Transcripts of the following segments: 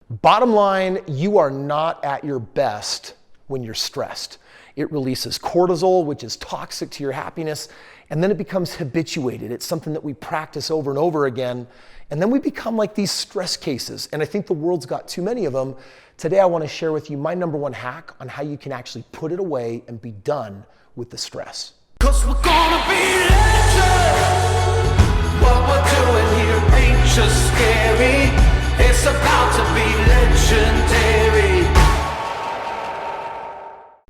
Bottom line, you are not at your best when you're stressed. It releases cortisol, which is toxic to your happiness, and then it becomes habituated. It's something that we practice over and over again, and then we become like these stress cases, and I think the world's got too many of them. Today I want to share with you my number one hack on how you can actually put it away and be done with the stress. 'Cause we're gonna be legends. What we're doing here ain't just scary. It's about to be legendary.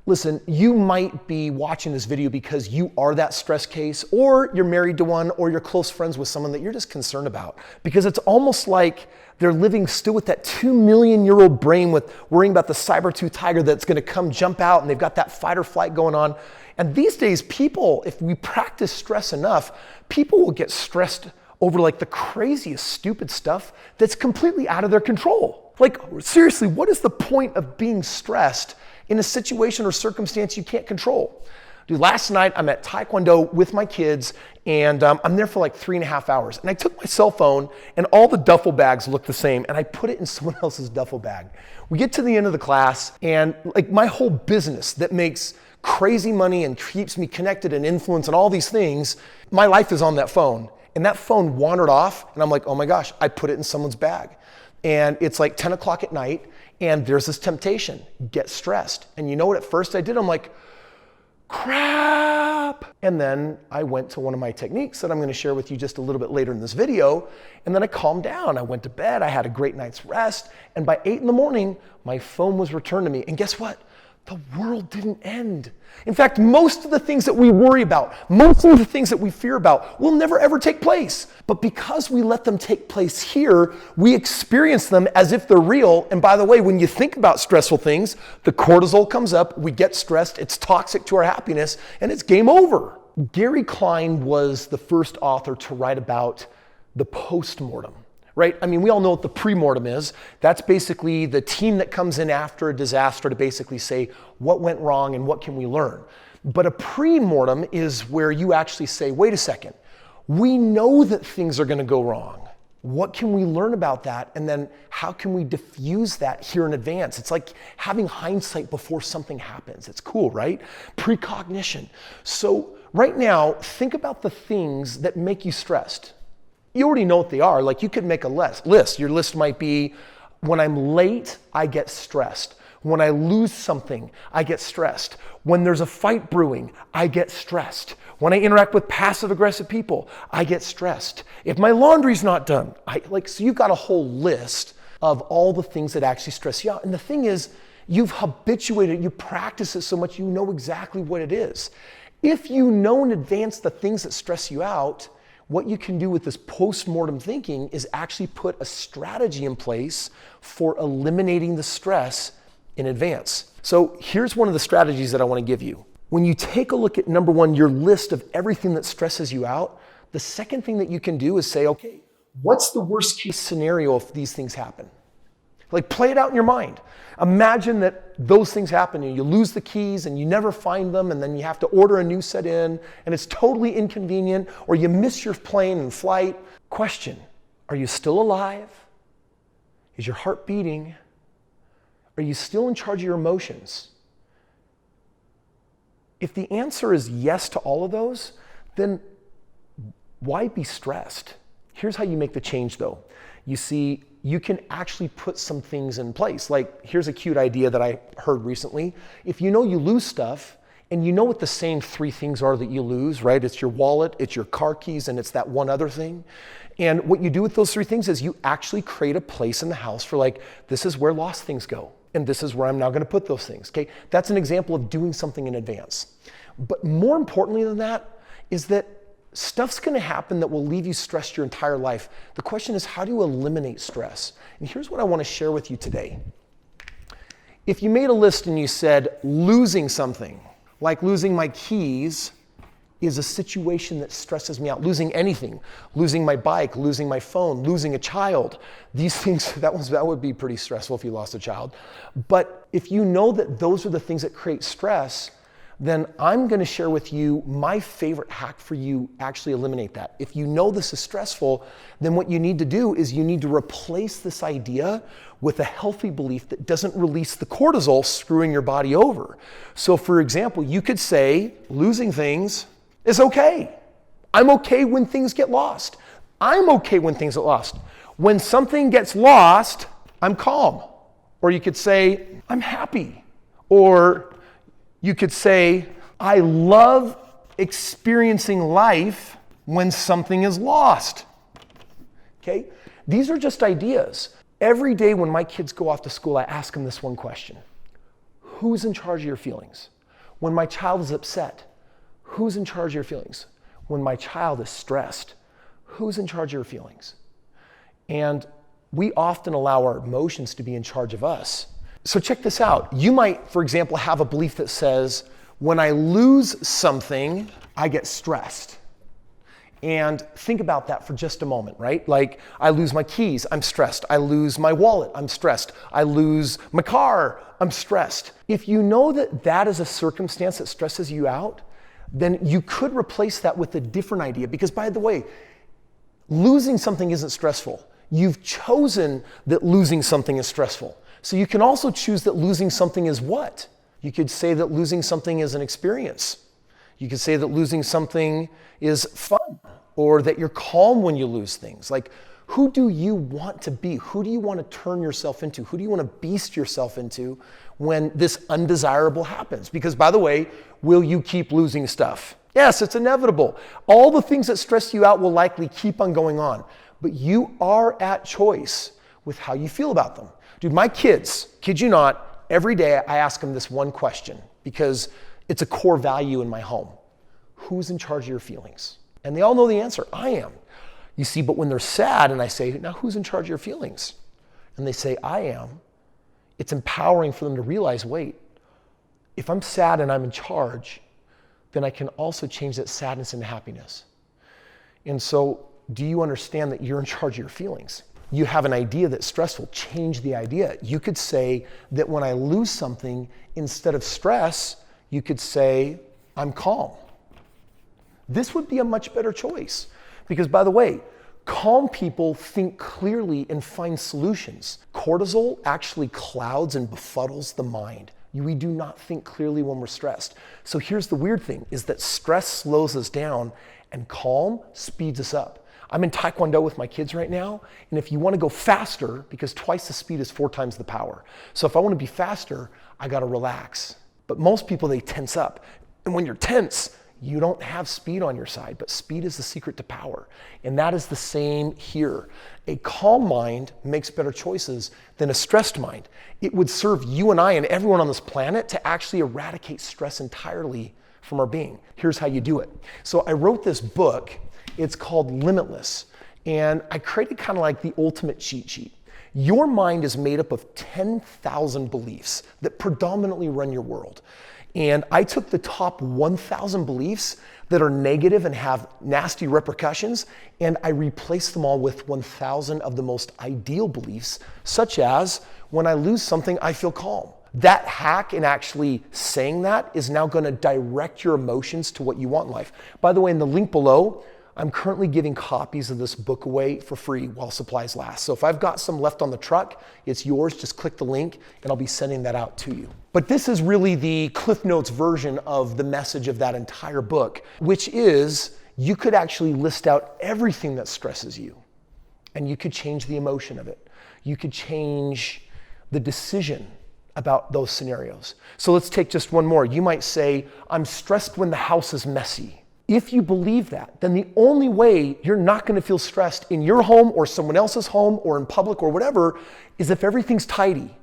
Listen, you might be watching this video because you are that stress case, or you're married to one, or you're close friends with someone that you're just concerned about. Because it's almost like they're living still with that 2 million-year-old brain with worrying about the saber-tooth tiger that's gonna come jump out, and they've got that fight or flight going on. And these days, people, if we practice stress enough, people will get stressed over like the craziest, stupid stuff that's completely out of their control. Like, seriously, what is the point of being stressed in a situation or circumstance you can't control? Dude, last night I'm at Taekwondo with my kids, and I'm there for like 3.5 hours. And I took my cell phone, and all the duffel bags look the same, and I put it in someone else's duffel bag. We get to the end of the class, and like my whole business that makes crazy money and keeps me connected and influence and all these things, my life is on that phone. And that phone wandered off, and I'm like, oh my gosh, I put it in someone's bag. And it's like 10 o'clock at night, and there's this temptation, get stressed. And you know what at first I did? I'm like, crap. And then I went to one of my techniques that I'm gonna share with you just a little bit later in this video. And then I calmed down, I went to bed, I had a great night's rest. And by 8 in the morning, my phone was returned to me. And guess what? The world didn't end. In fact, most of the things that we worry about, most of the things that we fear about will never ever take place. But because we let them take place here, we experience them as if they're real. And by the way, when you think about stressful things, the cortisol comes up, we get stressed, it's toxic to our happiness, and it's game over. Gary Klein was the first author to write about the post-mortem. Right? I mean, we all know what the pre-mortem is. That's basically the team that comes in after a disaster to basically say what went wrong and what can we learn. But a pre-mortem is where you actually say, wait a second, we know that things are going to go wrong. What can we learn about that? And then how can we diffuse that here in advance? It's like having hindsight before something happens. It's cool, right? Precognition. So right now, think about the things that make you stressed. You already know what they are. Like, you could make a list. Your list might be, when I'm late, I get stressed. When I lose something, I get stressed. When there's a fight brewing, I get stressed. When I interact with passive aggressive people, I get stressed. If my laundry's not done, so you've got a whole list of all the things that actually stress you out. And the thing is, you've habituated, you practice it so much, you know exactly what it is. If you know in advance the things that stress you out, what you can do with this post-mortem thinking is actually put a strategy in place for eliminating the stress in advance. So here's one of the strategies that I want to give you. When you take a look at, number one, your list of everything that stresses you out, the second thing that you can do is say, okay, what's the worst case scenario if these things happen? Like, play it out in your mind. Imagine that those things happen and you lose the keys and you never find them, and then you have to order a new set in and it's totally inconvenient, or you miss your plane and flight. Question, are you still alive? Is your heart beating? Are you still in charge of your emotions? If the answer is yes to all of those, then why be stressed? Here's how you make the change though. You see, you can actually put some things in place. Like, here's a cute idea that I heard recently. If you know you lose stuff, and you know what the same 3 things are that you lose, right? It's your wallet, it's your car keys, and it's that one other thing. And what you do with those 3 things is you actually create a place in the house for, like, this is where lost things go, and this is where I'm now gonna put those things, okay? That's an example of doing something in advance. But more importantly than that is that stuff's gonna happen that will leave you stressed your entire life. The question is, how do you eliminate stress? And here's what I wanna share with you today. If you made a list and you said losing something, like losing my keys is a situation that stresses me out. Losing anything, losing my bike, losing my phone, losing a child. These things, that would be pretty stressful if you lost a child. But if you know that those are the things that create stress, then I'm gonna share with you my favorite hack for you actually eliminate that. If you know this is stressful, then what you need to do is you need to replace this idea with a healthy belief that doesn't release the cortisol screwing your body over. So for example, you could say losing things is okay. I'm okay when things get lost. I'm okay when things get lost. When something gets lost, I'm calm. Or you could say, I'm happy. Or you could say, I love experiencing life when something is lost. Okay? These are just ideas. Every day when my kids go off to school, I ask them this one question. Who's in charge of your feelings? When my child is upset, who's in charge of your feelings? When my child is stressed, who's in charge of your feelings? And we often allow our emotions to be in charge of us. So check this out. You might, for example, have a belief that says, when I lose something, I get stressed. And think about that for just a moment, right? Like, I lose my keys, I'm stressed. I lose my wallet, I'm stressed. I lose my car, I'm stressed. If you know that that is a circumstance that stresses you out, then you could replace that with a different idea. Because by the way, losing something isn't stressful. You've chosen that losing something is stressful. So you can also choose that losing something is what? You could say that losing something is an experience. You could say that losing something is fun, or that you're calm when you lose things. Like, who do you want to be? Who do you want to turn yourself into? Who do you want to beast yourself into when this undesirable happens? Because by the way, will you keep losing stuff? Yes, it's inevitable. All the things that stress you out will likely keep on going on. But you are at choice with how you feel about them. Dude, my kids, kid you not, every day I ask them this one question because it's a core value in my home. Who's in charge of your feelings? And they all know the answer. I am. You see, but when they're sad and I say, now who's in charge of your feelings? And they say, I am. It's empowering for them to realize, wait, if I'm sad and I'm in charge, then I can also change that sadness into happiness. And so, do you understand that you're in charge of your feelings? You have an idea that's stressful, change the idea. You could say that when I lose something, instead of stress, you could say, I'm calm. This would be a much better choice. Because by the way, calm people think clearly and find solutions. Cortisol actually clouds and befuddles the mind. We do not think clearly when we're stressed. So here's the weird thing, is that stress slows us down and calm speeds us up. I'm in Taekwondo with my kids right now, and if you want to go faster, because twice the speed is 4 times the power. So if I want to be faster, I got to relax. But most people, they tense up. And when you're tense, you don't have speed on your side, but speed is the secret to power. And that is the same here. A calm mind makes better choices than a stressed mind. It would serve you and I and everyone on this planet to actually eradicate stress entirely from our being. Here's how you do it. So I wrote this book. It's called Limitless. And I created kind of like the ultimate cheat sheet. Your mind is made up of 10,000 beliefs that predominantly run your world. And I took the top 1,000 beliefs that are negative and have nasty repercussions, and I replaced them all with 1,000 of the most ideal beliefs, such as, when I lose something, I feel calm. That hack in actually saying that is now going to direct your emotions to what you want in life. By the way, in the link below, I'm currently giving copies of this book away for free while supplies last. So if I've got some left on the truck, it's yours. Just click the link and I'll be sending that out to you. But this is really the Cliff Notes version of the message of that entire book, which is you could actually list out everything that stresses you and you could change the emotion of it. You could change the decision about those scenarios. So let's take just one more. You might say, I'm stressed when the house is messy. If you believe that, then the only way you're not going to feel stressed in your home or someone else's home or in public or whatever is if everything's tidy.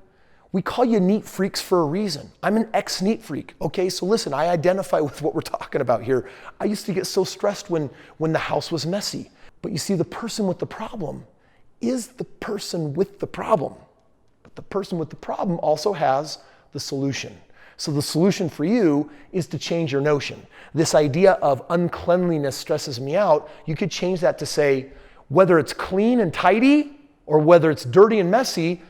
We call you neat freaks for a reason. I'm an ex-neat freak. Okay, so listen, I identify with what we're talking about here. I used to get so stressed when the house was messy. But you see, the person with the problem is the person with the problem. But the person with the problem also has the solution. So the solution for you is to change your notion. This idea of uncleanliness stresses me out, you could change that to say, whether it's clean and tidy or whether it's dirty and messy,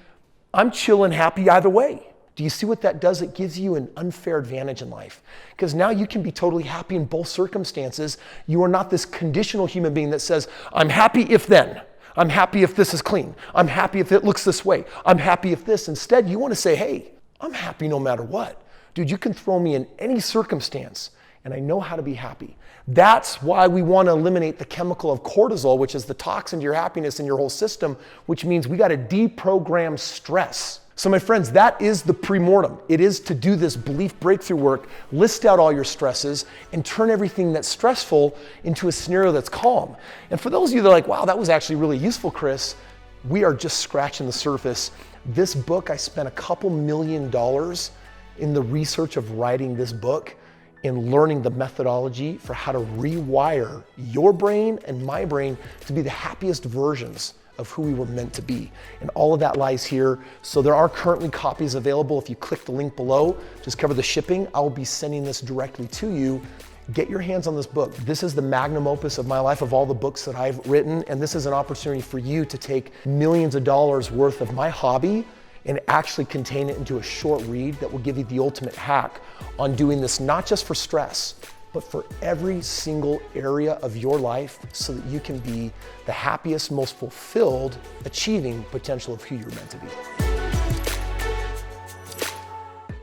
I'm chill and happy either way. Do you see what that does? It gives you an unfair advantage in life, because now you can be totally happy in both circumstances. You are not this conditional human being that says, I'm happy if then. I'm happy if this is clean. I'm happy if it looks this way. I'm happy if this. Instead, you want to say, hey, I'm happy no matter what. Dude, you can throw me in any circumstance and I know how to be happy. That's why we want to eliminate the chemical of cortisol, which is the toxin to your happiness in your whole system, which means we got to deprogram stress. So my friends, that is the pre-mortem. It is to do this belief breakthrough work, list out all your stresses, and turn everything that's stressful into a scenario that's calm. And for those of you that are like, wow, that was actually really useful, Kris, we are just scratching the surface. This book, I spent $2 million in the research of writing this book, in learning the methodology for how to rewire your brain and my brain to be the happiest versions of who we were meant to be. And all of that lies here. So there are currently copies available. If you click the link below, just cover the shipping. I'll be sending this directly to you. Get your hands on this book. This is the magnum opus of my life, of all the books that I've written. And this is an opportunity for you to take millions of dollars worth of my hobby and actually contain it into a short read that will give you the ultimate hack on doing this, not just for stress, but for every single area of your life, so that you can be the happiest, most fulfilled, achieving potential of who you're meant to be.